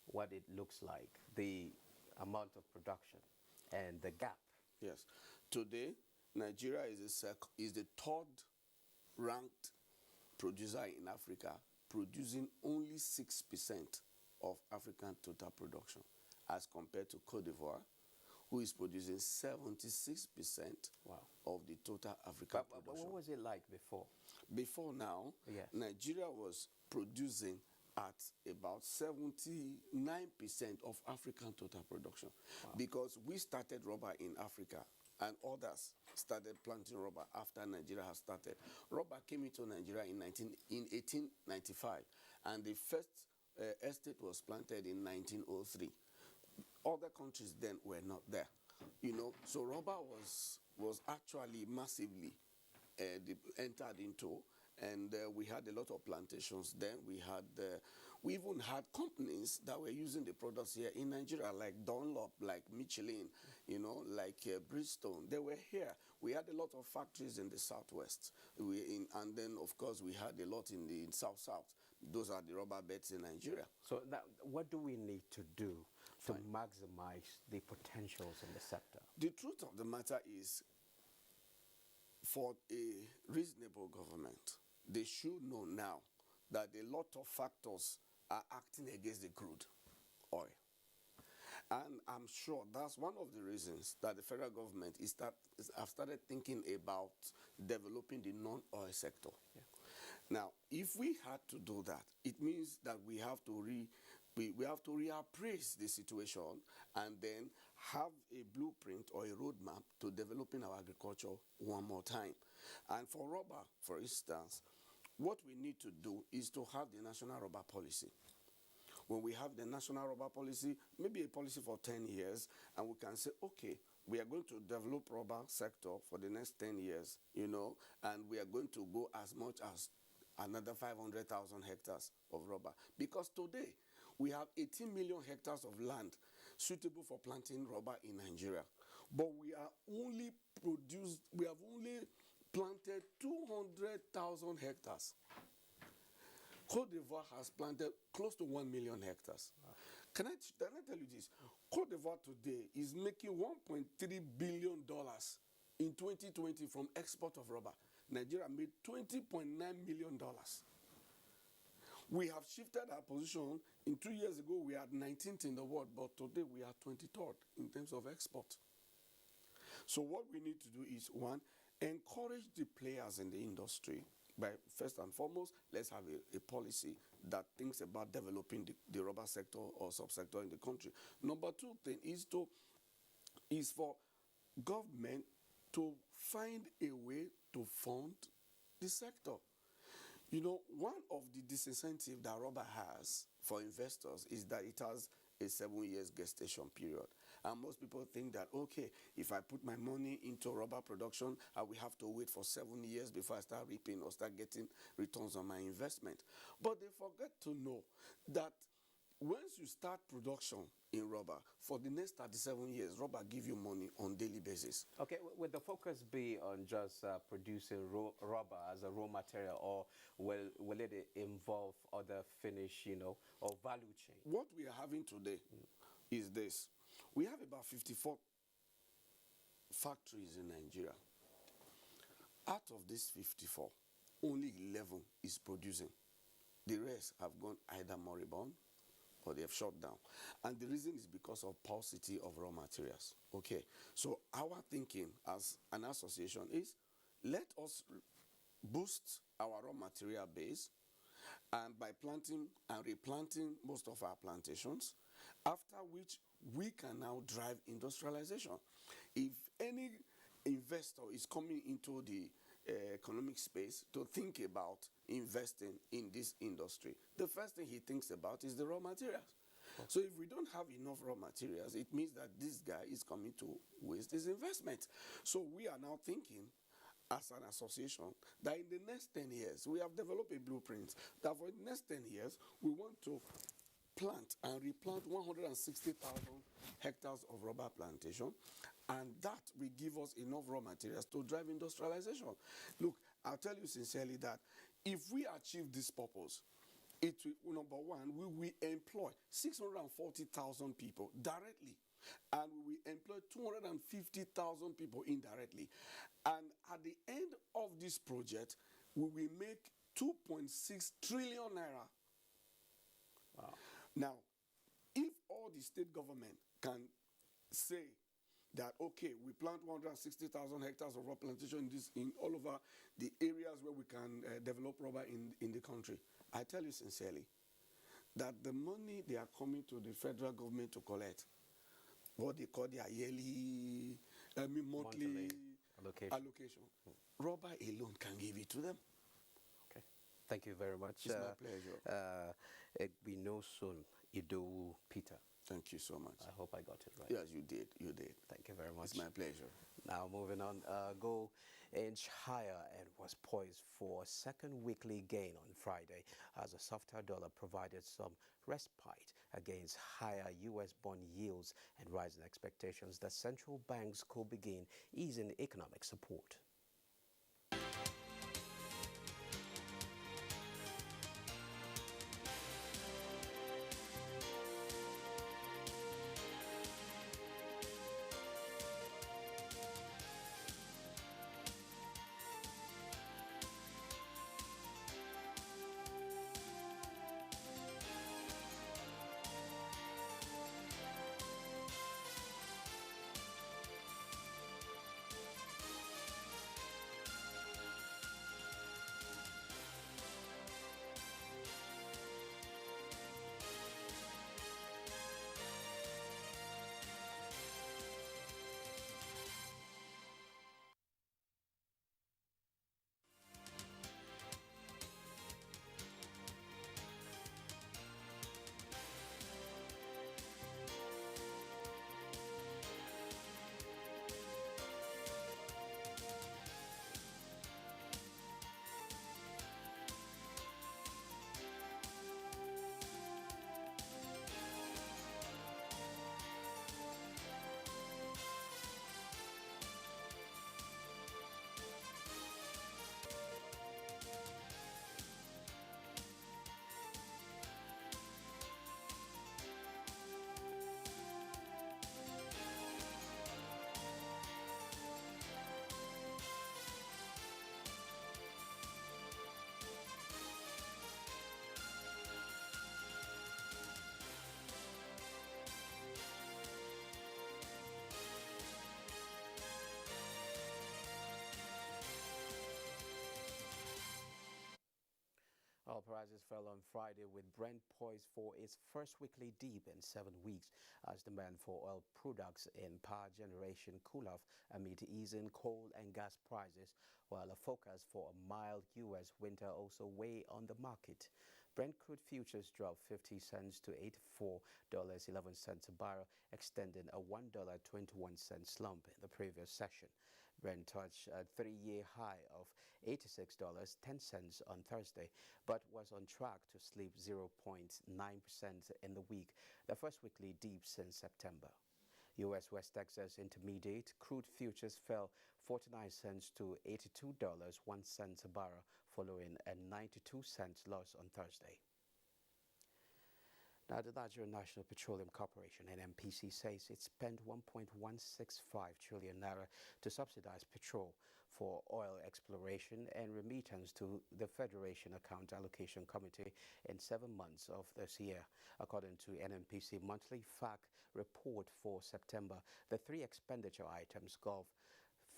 what it looks like, the amount of production and the gap. Yes. Today, Nigeria is the third ranked producer in Africa, producing only 6% of African total production, as compared to Cote d'Ivoire, who is producing 76% Wow. of the total African But production. what was it like before? Before now, Yes. Nigeria was producing at about 79% of African total production. Wow. Because we started rubber in Africa and others started planting rubber after Nigeria has started. Rubber came into Nigeria in 1895, and the first estate was planted in 1903. Other countries then were not there, so rubber was actually massively entered into, and we had a lot of plantations. Then we even had companies that were using the products here in Nigeria, like Dunlop, like Michelin, like Bridgestone. They were here. We had a lot of factories in the southwest, and then of course we had a lot in the south. Those are the rubber beds in Nigeria. So now, what do we need to do to maximize the potentials in the sector? The truth of the matter is, for a reasonable government, they should know now that a lot of factors are acting against the crude oil. And I'm sure that's one of the reasons that the federal government have started thinking about developing the non-oil sector. Yeah. Now, if we had to do that, it means that we have to reappraise the situation and then have a blueprint or a roadmap to developing our agriculture one more time. And for rubber, for instance, what we need to do is to have the national rubber policy. When we have the national rubber policy, maybe a policy for 10 years, and we can say, okay, we are going to develop rubber sector for the next 10 years, and we are going to go as much as another 500,000 hectares of rubber. Because today, we have 18 million hectares of land suitable for planting rubber in Nigeria. But we have only planted 200,000 hectares. Cote d'Ivoire has planted close to 1 million hectares. Wow. Can I tell you this? Cote d'Ivoire today is making $1.3 billion in 2020 from export of rubber. Nigeria made $20.9 million. We have shifted our position. In 2 years ago, we had 19th in the world, but today we are 23rd in terms of export. So what we need to do is, one, encourage the players in the industry. By first and foremost, let's have a policy that thinks about developing the rubber sector or subsector in the country. Number two thing is for government to find a way to fund the sector. One of the disincentives that rubber has for investors is that it has a 7 years gestation period. And most people think that, okay, if I put my money into rubber production, I will have to wait for 7 years before I start reaping or start getting returns on my investment. But they forget to know that once you start production in rubber, for the next 37 years, rubber give you money on daily basis. Okay, would the focus be on just producing rubber as a raw material, or will it involve other finish, or value chain? What we are having today is this. We have about 54 factories in Nigeria. Out of these 54, only 11 is producing. The rest have gone either moribund or they have shut down. And the reason is because of paucity of raw materials. Okay, so our thinking as an association is, let us boost our raw material base, and by planting and replanting most of our plantations, after which we can now drive industrialization. If any investor is coming into the economic space to think about investing in this industry, the first thing he thinks about is the raw materials. So if we don't have enough raw materials, it means that this guy is coming to waste his investment. So we are now thinking as an association that in the next 10 years, we have developed a blueprint that for the next 10 years, we want to plant and replant 160,000 hectares of rubber plantation, and that will give us enough raw materials to drive industrialization. Look, I'll tell you sincerely that if we achieve this purpose, it will, number one, we will employ employ 640,000 people directly, and we will employ 250,000 people indirectly. And at the end of this project, we will make 2.6 trillion naira. Wow. Now, if all the state government can say that, okay, we plant 160,000 hectares of rubber plantation in all over the areas where we can develop rubber in the country, I tell you sincerely that the money they are coming to the federal government to collect, what they call their yearly, monthly allocation, rubber alone can give it to them. Okay. Thank you very much. It's my pleasure. We know soon, Ido Peter. Thank you so much. I hope I got it right. Yes, you did. You did. Thank you very much. It's my pleasure. Now moving on, gold inched higher and was poised for a second weekly gain on Friday as a softer dollar provided some respite against higher U.S. bond yields and rising expectations that central banks could begin easing economic support. Oil prices fell on Friday with Brent poised for its first weekly dip in 7 weeks as demand for oil products in power generation cooled off amid easing coal and gas prices, while a forecast for a mild U.S. winter also weigh on the market. Brent crude futures dropped 50 cents to $84.11 a barrel, extending a $1.21 slump in the previous session. Brent touched a 3-year high of $86.10 on Thursday, but was on track to slip 0.9% in the week, the first weekly dip since September. U.S. West Texas Intermediate crude futures fell 49 cents to $82.01 a barrel, following a 92-cent loss on Thursday. Now, the Nigerian National Petroleum Corporation, NNPC, says it spent 1.165 trillion naira to subsidize petrol for oil exploration and remittance to the Federation Account Allocation Committee in 7 months of this year. According to NNPC monthly FAC report for September, the three expenditure items gave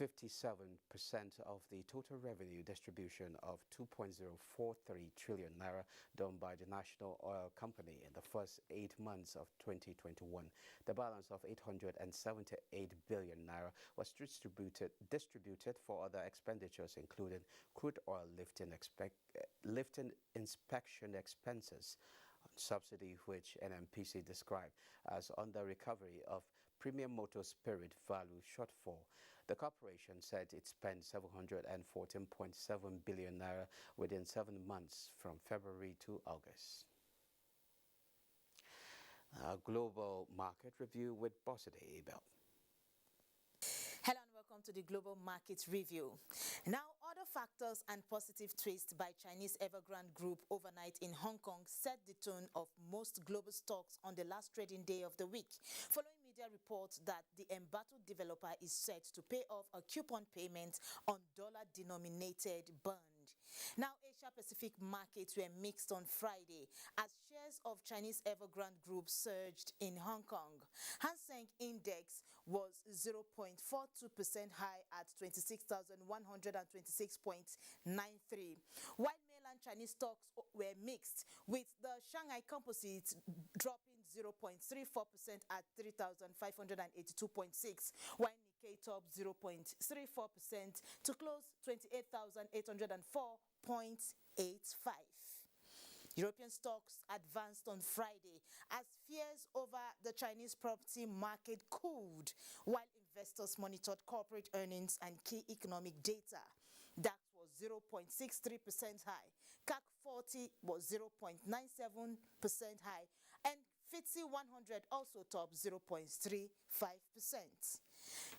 57% of the total revenue distribution of 2.043 trillion naira done by the National Oil Company in the first 8 months of 2021. The balance of 878 billion naira was distributed for other expenditures, including crude oil lifting inspection expenses, subsidy which NNPC described as under recovery of premium motor spirit value shortfall. The corporation said it spent 714.7 billion naira within 7 months from February to August. Global market review with Boside Abel. Hello and welcome to the Global Market Review. Now, Other factors and positive twists by Chinese Evergrande Group overnight in Hong Kong set the tone of most global stocks on the last trading day of the week, following media reports that the embattled developer is set to pay off a coupon payment on dollar-denominated bond. Now, Asia-Pacific markets were mixed on Friday as shares of Chinese Evergrande Group surged in Hong Kong. Hang Seng Index was 0.42% high at 26,126.93, while mainland Chinese stocks were mixed, with the Shanghai Composite dropping 0.34% at 3,582.6, while Nikkei topped 0.34% to close 28,804.85. European stocks advanced on Friday as fears over the Chinese property market cooled while investors monitored corporate earnings and key economic data. DAX was 0.63% high, CAC 40 was 0.97% high, and FTSE 100 also topped 0.35%.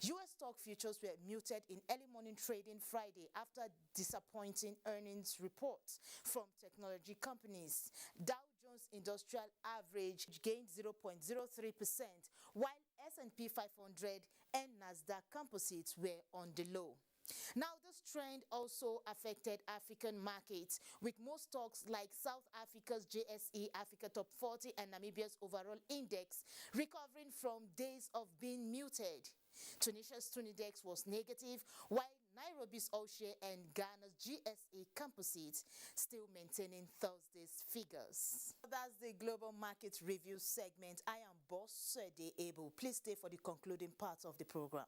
U.S. stock futures were muted in early morning trading Friday after disappointing earnings reports from technology companies. Dow Jones Industrial Average gained 0.03%, while S&P 500 and Nasdaq Composites were on the low. Now, this trend also affected African markets, with most stocks like South Africa's JSE Africa Top 40 and Namibia's overall index recovering from days of being muted. Tunisia's Tunidex was negative, while Nairobi's All-Share and Ghana's GSE Composite still maintaining Thursday's figures. That's the Global Market Review segment. I am Boss Sede Able. Please stay for the concluding part of the program.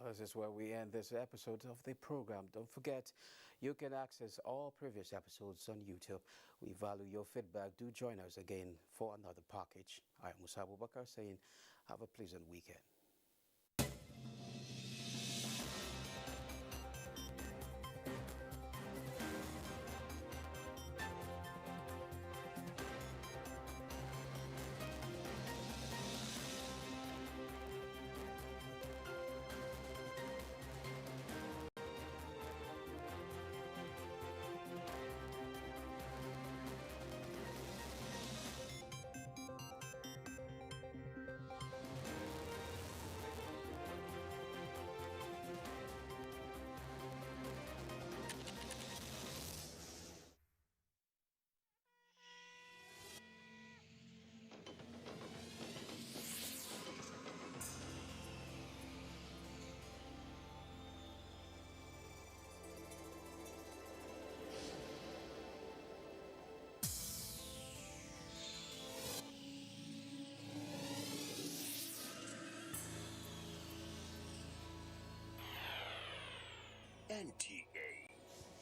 This is where we end this episode of the program. Don't forget, you can access all previous episodes on YouTube. We value your feedback. Do join us again for another package. I am Musa Abubakar saying, have a pleasant weekend. NTA,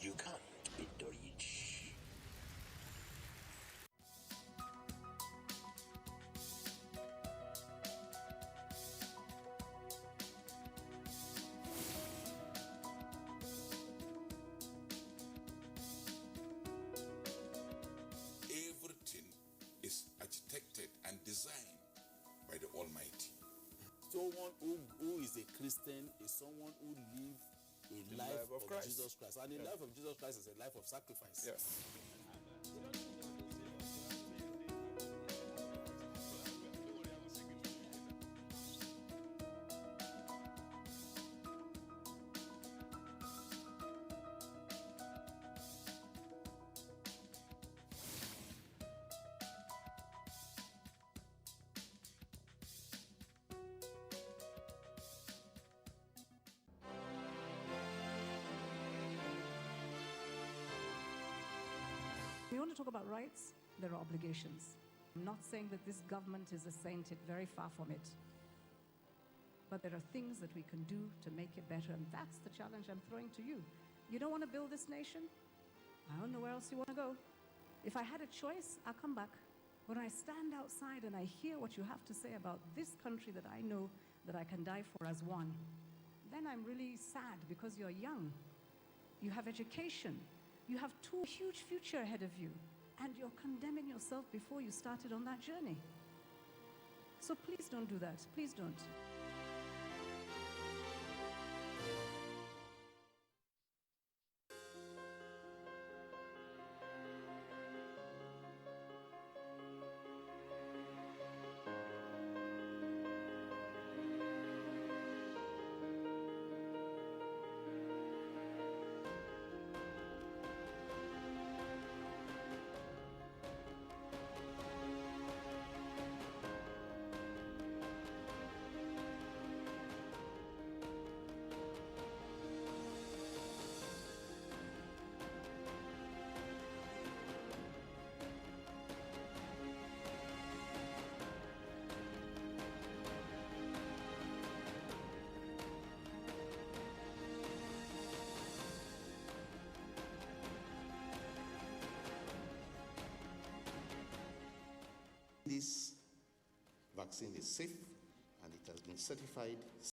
you can't beat the reach. Everything is architected and designed by the Almighty. Someone who is a Christian is someone who lives a life of Christ. Jesus Christ. And the life of Jesus Christ is a life of sacrifice. Yes. We want to talk about rights, there are obligations. I'm not saying that this government is a saint, very far from it. But there are things that we can do to make it better, and that's the challenge I'm throwing to you. You don't want to build this nation? I don't know where else you want to go. If I had a choice, I'll come back. When I stand outside and I hear what you have to say about this country that I know that I can die for as one, then I'm really sad because you're young. You have education. You have two huge future ahead of you, and you're condemning yourself before you started on that journey. So please don't do that. Please don't. This vaccine is safe and it has been certified